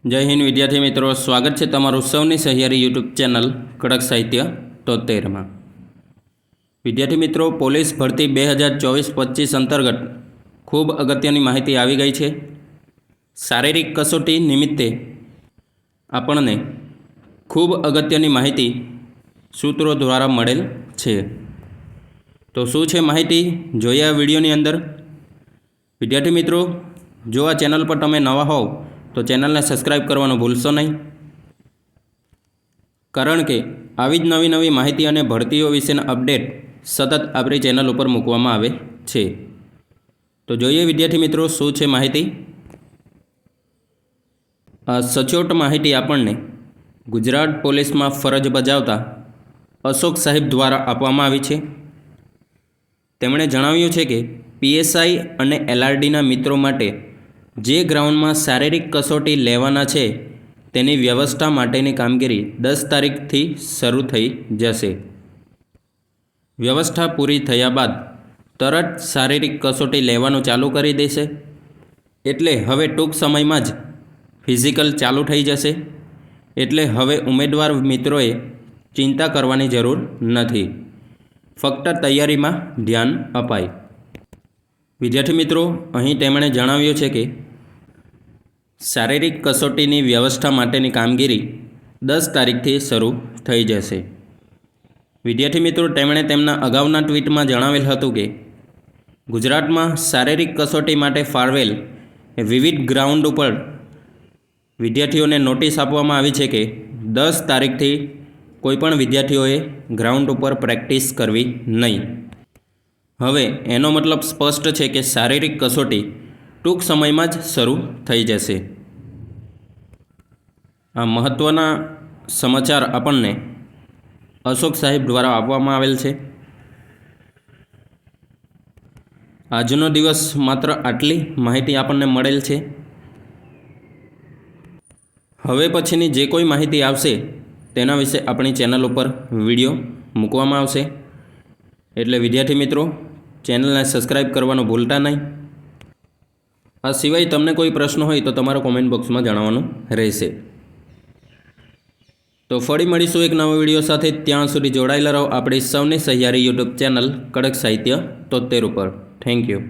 જય હિન્દ વિદ્યાર્થી મિત્રો, સ્વાગત છે તમારું સૌની સહિયારી યુટ્યુબ ચેનલ કડક સાહિત્ય 73માં। વિદ્યાર્થી મિત્રો, પોલીસ ભરતી 2024-25 અંતર્ગત ખૂબ અગત્યની માહિતી આવી ગઈ છે। શારીરિક કસોટી નિમિત્તે આપણને ખૂબ અગત્યની માહિતી સૂત્રો દ્વારા મળેલ છે। તો શું છે માહિતી, જોઈએ આ વિડીયોની અંદર। વિદ્યાર્થી મિત્રો, જો આ ચેનલ પર તમે નવા હોવ તો ચેનલને સબસ્ક્રાઈબ કરવાનું ભૂલશો નહીં, કારણ કે આવી જ નવી નવી માહિતી અને ભરતીઓ વિશેના અપડેટ સતત આપણી ચેનલ ઉપર મૂકવામાં આવે છે। તો જોઈએ વિદ્યાર્થી મિત્રો શું છે માહિતી। સચોટ માહિતી આપણને ગુજરાત પોલીસમાં ફરજ બજાવતા અશોક સાહેબ દ્વારા આપવામાં આવી છે। તેમણે જણાવ્યું છે કે પીએસઆઈ અને એલઆરડીના મિત્રો માટે જે ગ્રાઉન્ડમાં શારીરિક કસોટી લેવાના છે તેની વ્યવસ્થા માટેની કામગીરી 10 તારીખથી શરૂ થઈ જશે। વ્યવસ્થા પૂરી થયા બાદ તરત શારીરિક કસોટી લેવાનું ચાલુ કરી દેશે, એટલે હવે ટૂંક સમયમાં જ ફિઝિકલ ચાલુ થઈ જશે। એટલે હવે ઉમેદવાર મિત્રોએ ચિંતા કરવાની જરૂર નથી, ફક્ત તૈયારીમાં ધ્યાન અપાય। વિદ્યાર્થી મિત્રો, અહીં તેમણે જણાવ્યું છે કે શારીરિક કસોટીની વ્યવસ્થા માટેની કામગીરી 10 તારીખથી શરૂ થઈ જશે। વિદ્યાર્થી મિત્રો, તેમણે તેમના અગાઉના ટ્વીટમાં જણાવેલ હતું કે ગુજરાતમાં શારીરિક કસોટી માટે ફાળવેલ વિવિધ ગ્રાઉન્ડ ઉપર વિદ્યાર્થીઓને નોટિસ આપવામાં આવી છે કે 10 તારીખથી કોઈપણ વિદ્યાર્થીઓએ ગ્રાઉન્ડ ઉપર પ્રેક્ટિસ કરવી નહીં। હવે એનો મતલબ સ્પષ્ટ છે કે શારીરિક કસોટી ટૂંક સમયમાં જ શરૂ થઈ જશે। આ મહત્ત્વના સમાચાર આપણને અશોક સાહેબ દ્વારા આપવામાં આવેલ છે। આજનો દિવસ માત્ર આટલી માહિતી આપણને મળેલ છે। હવે પછીની જે કોઈ માહિતી આવશે તેના વિશે આપણી ચેનલ ઉપર વિડીયો મૂકવામાં આવશે, એટલે વિદ્યાર્થી મિત્રો ચેનલને સબસ્ક્રાઈબ કરવાનું ભૂલતા નહીં। આ સિવાય તમને કોઈ પ્રશ્ન હોય તો તમારા કોમેન્ટ બોક્સમાં જણાવવાનું રહેશે। તો ફરી મળીશું એક નવા વિડીયો સાથે, ત્યાં સુધી જોડાયેલા રહો આપણી સૌની સહિયારી યુટ્યુબ ચેનલ કડક સાહિત્ય 73 ઉપર। Thank you.